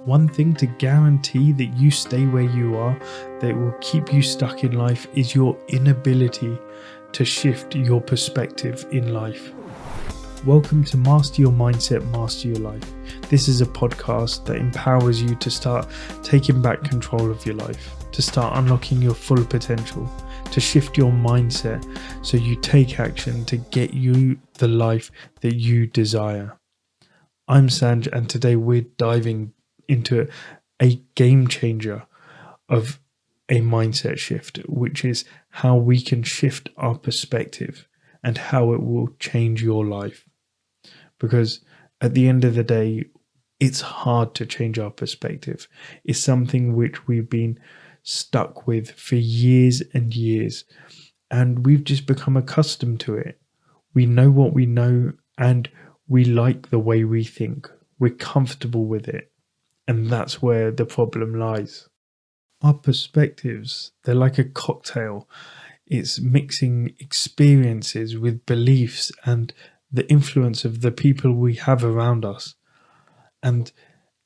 One thing to guarantee that you stay where you are, that will keep you stuck in life, is your inability to shift your perspective in life. Welcome to Master Your Mindset, Master Your Life. This is a podcast that empowers you to start taking back control of your life, to start unlocking your full potential, to shift your mindset so you take action to get you the life that you desire. I'm Sanj, and today we're diving into a game changer of a mindset shift, which is how we can shift our perspective and how it will change your life. Because at the end of the day, it's hard to change our perspective. It's something which we've been stuck with for years and years, and we've just become accustomed to it. We know what we know, and we like the way we think. We're comfortable with it. And that's where the problem lies. Our perspectives, they're like a cocktail. It's mixing experiences with beliefs and the influence of the people we have around us. And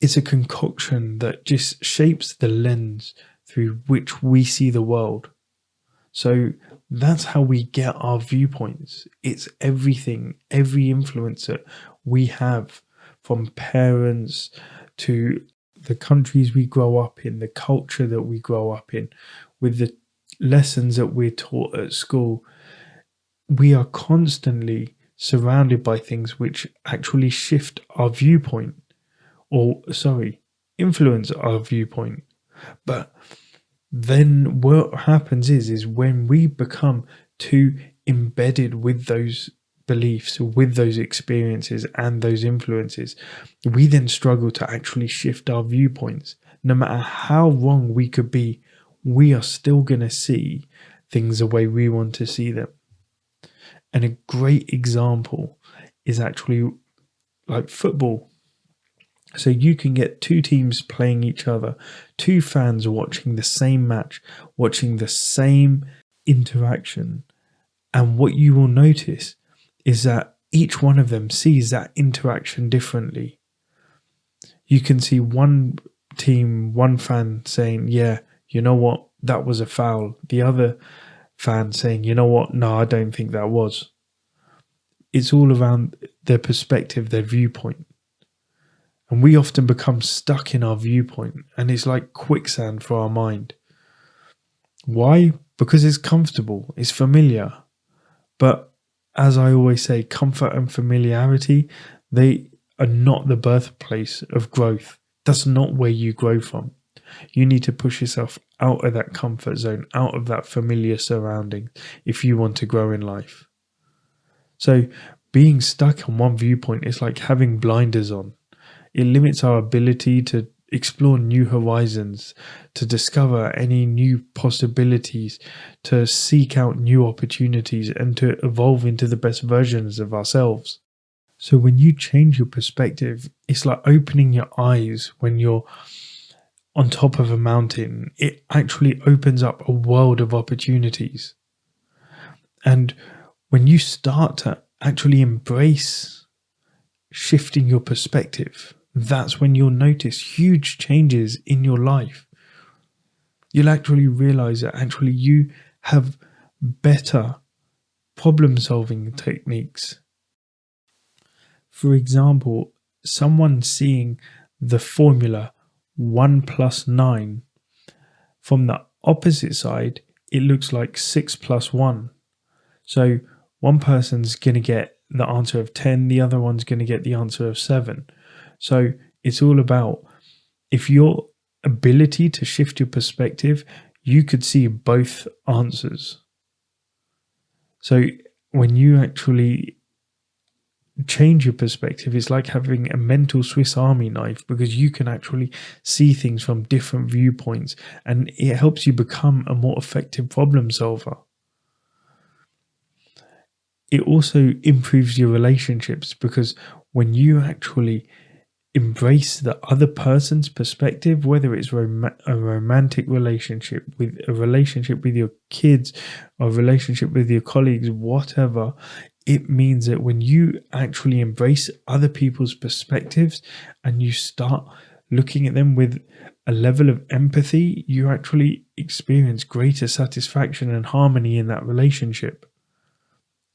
it's a concoction that just shapes the lens through which we see the world. So that's how we get our viewpoints. It's everything, every influence that we have, from parents to the countries we grow up in, the culture that we grow up in, with the lessons that we're taught at school. We are constantly surrounded by things which actually shift our viewpoint, influence our viewpoint. But then what happens is when we become too embedded with those beliefs, with those experiences and those influences, we then struggle to actually shift our viewpoints. No matter how wrong we could be, we are still going to see things the way we want to see them. And a great example is actually like football. So you can get two teams playing each other, two fans watching the same match, watching the same interaction. And what you will notice is that each one of them sees that interaction differently. You can see one team, one fan saying, yeah, you know what, that was a foul. The other fan saying, you know what, no, I don't think that was. It's all around their perspective, their viewpoint. And we often become stuck in our viewpoint, and it's like quicksand for our mind. Why? Because it's comfortable, it's familiar. But as I always say, comfort and familiarity, they are not the birthplace of growth. That's not where you grow from. You need to push yourself out of that comfort zone, out of that familiar surrounding, if you want to grow in life. So being stuck on one viewpoint is like having blinders on. It limits our ability to explore new horizons, to discover any new possibilities, to seek out new opportunities, and to evolve into the best versions of ourselves. So when you change your perspective, it's like opening your eyes when you're on top of a mountain. It actually opens up a world of opportunities. And when you start to actually embrace shifting your perspective, that's when you'll notice huge changes in your life. You'll actually realize that actually you have better problem-solving techniques. For example, someone seeing the formula 1 + 9, from the opposite side, it looks like 6 + 1. So one person's going to get the answer of 10, the other one's going to get the answer of 7. So it's all about, if your ability to shift your perspective, you could see both answers. So when you actually change your perspective, it's like having a mental Swiss Army knife, because you can actually see things from different viewpoints, and it helps you become a more effective problem solver. It also improves your relationships, because when you actually embrace the other person's perspective, whether it's a romantic relationship, with a relationship with your kids, or a relationship with your colleagues, whatever, it means that when you actually embrace other people's perspectives and you start looking at them with a level of empathy, you actually experience greater satisfaction and harmony in that relationship.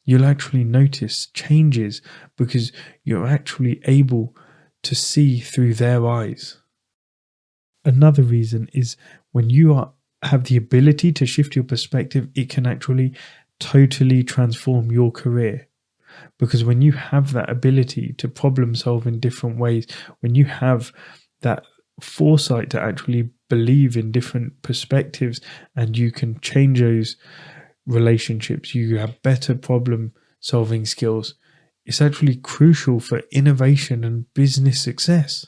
You'll actually notice changes because you're actually able to see through their eyes. Another reason is when you have the ability to shift your perspective, it can actually totally transform your career. Because when you have that ability to problem solve in different ways, when you have that foresight to actually believe in different perspectives and you can change those relationships, you have better problem solving skills, it's actually crucial for innovation and business success.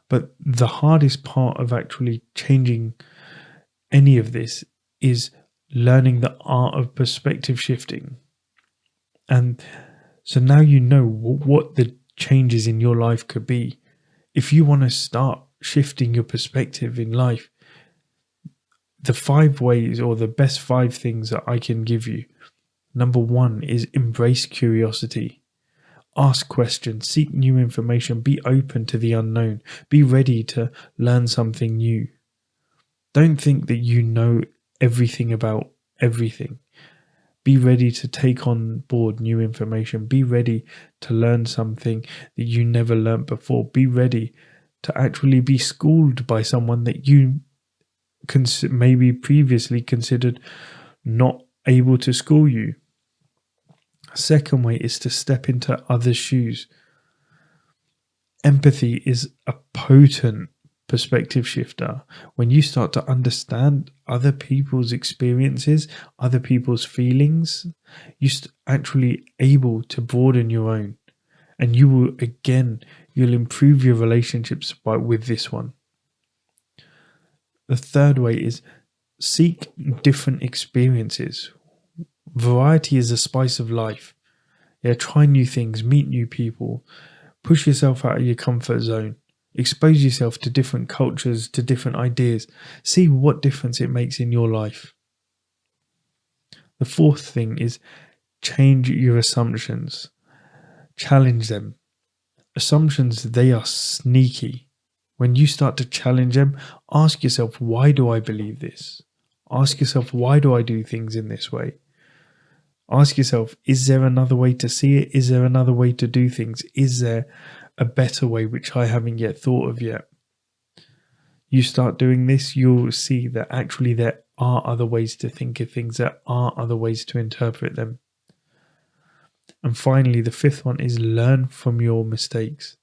But the hardest part of actually changing any of this is learning the art of perspective shifting. And so now you know what the changes in your life could be. If you want to start shifting your perspective in life, the 5 ways or the best 5 things that I can give you. Number 1 is embrace curiosity. Ask questions, seek new information, be open to the unknown, be ready to learn something new. Don't think that you know everything about everything. Be ready to take on board new information. Be ready to learn something that you never learnt before. Be ready to actually be schooled by someone that you maybe previously considered not able to school you. Second way is to step into others' shoes. Empathy is a potent perspective shifter. When you start to understand other people's experiences, other people's feelings, you're actually able to broaden your own. And you'll improve your relationships with this one. The third way is seek different experiences. Variety is the spice of life. Try new things, meet new people, push yourself out of your comfort zone, expose yourself to different cultures, to different ideas, see what difference it makes in your life. The fourth thing is change your assumptions, challenge them. Assumptions, they are sneaky. When you start to challenge them, ask yourself, why do I believe this? Ask yourself, why do I do things in this way? Ask yourself, is there another way to see it? Is there another way to do things? Is there a better way which I haven't yet thought of yet? You start doing this, you'll see that actually there are other ways to think of things. There are other ways to interpret them. And finally, the fifth one is learn from your mistakes.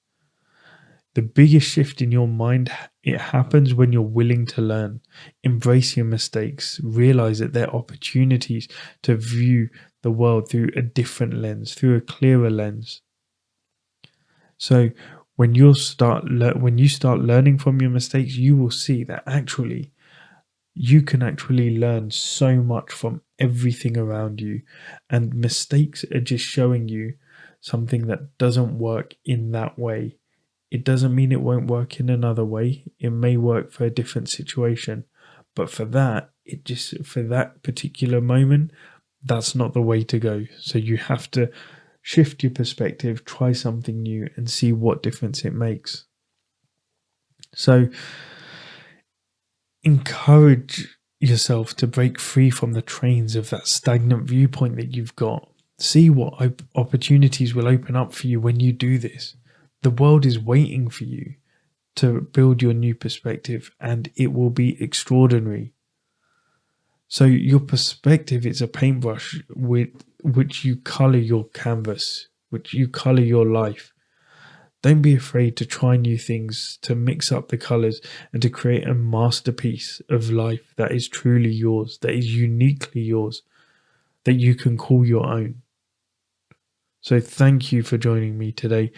The biggest shift in your mind, it happens when you're willing to learn. Embrace your mistakes. Realize that they're opportunities to view the world through a different lens, through a clearer lens. So when you start learning from your mistakes, you will see that actually you can actually learn so much from everything around you. And mistakes are just showing you something that doesn't work in that way. It doesn't mean it won't work in another way. It may work for a different situation. But for that particular moment, that's not the way to go. So you have to shift your perspective, try something new, and see what difference it makes. So encourage yourself to break free from the trains of that stagnant viewpoint that you've got. See what opportunities will open up for you when you do this. The world is waiting for you to build your new perspective, and it will be extraordinary. So your perspective is a paintbrush with which you color your canvas, which you color your life. Don't be afraid to try new things, to mix up the colors, and to create a masterpiece of life that is truly yours, that is uniquely yours, that you can call your own. So thank you for joining me today.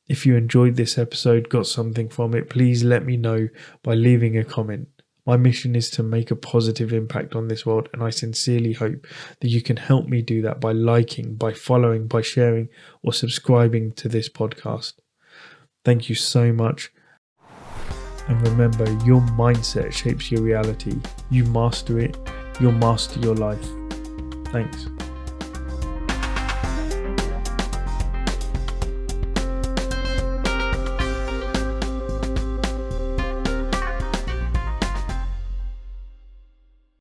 If you enjoyed this episode, got something from it, please let me know by leaving a comment. My mission is to make a positive impact on this world, and I sincerely hope that you can help me do that by liking, by following, by sharing, or subscribing to this podcast. Thank you so much. And remember, your mindset shapes your reality. You master it, you'll master your life. Thanks.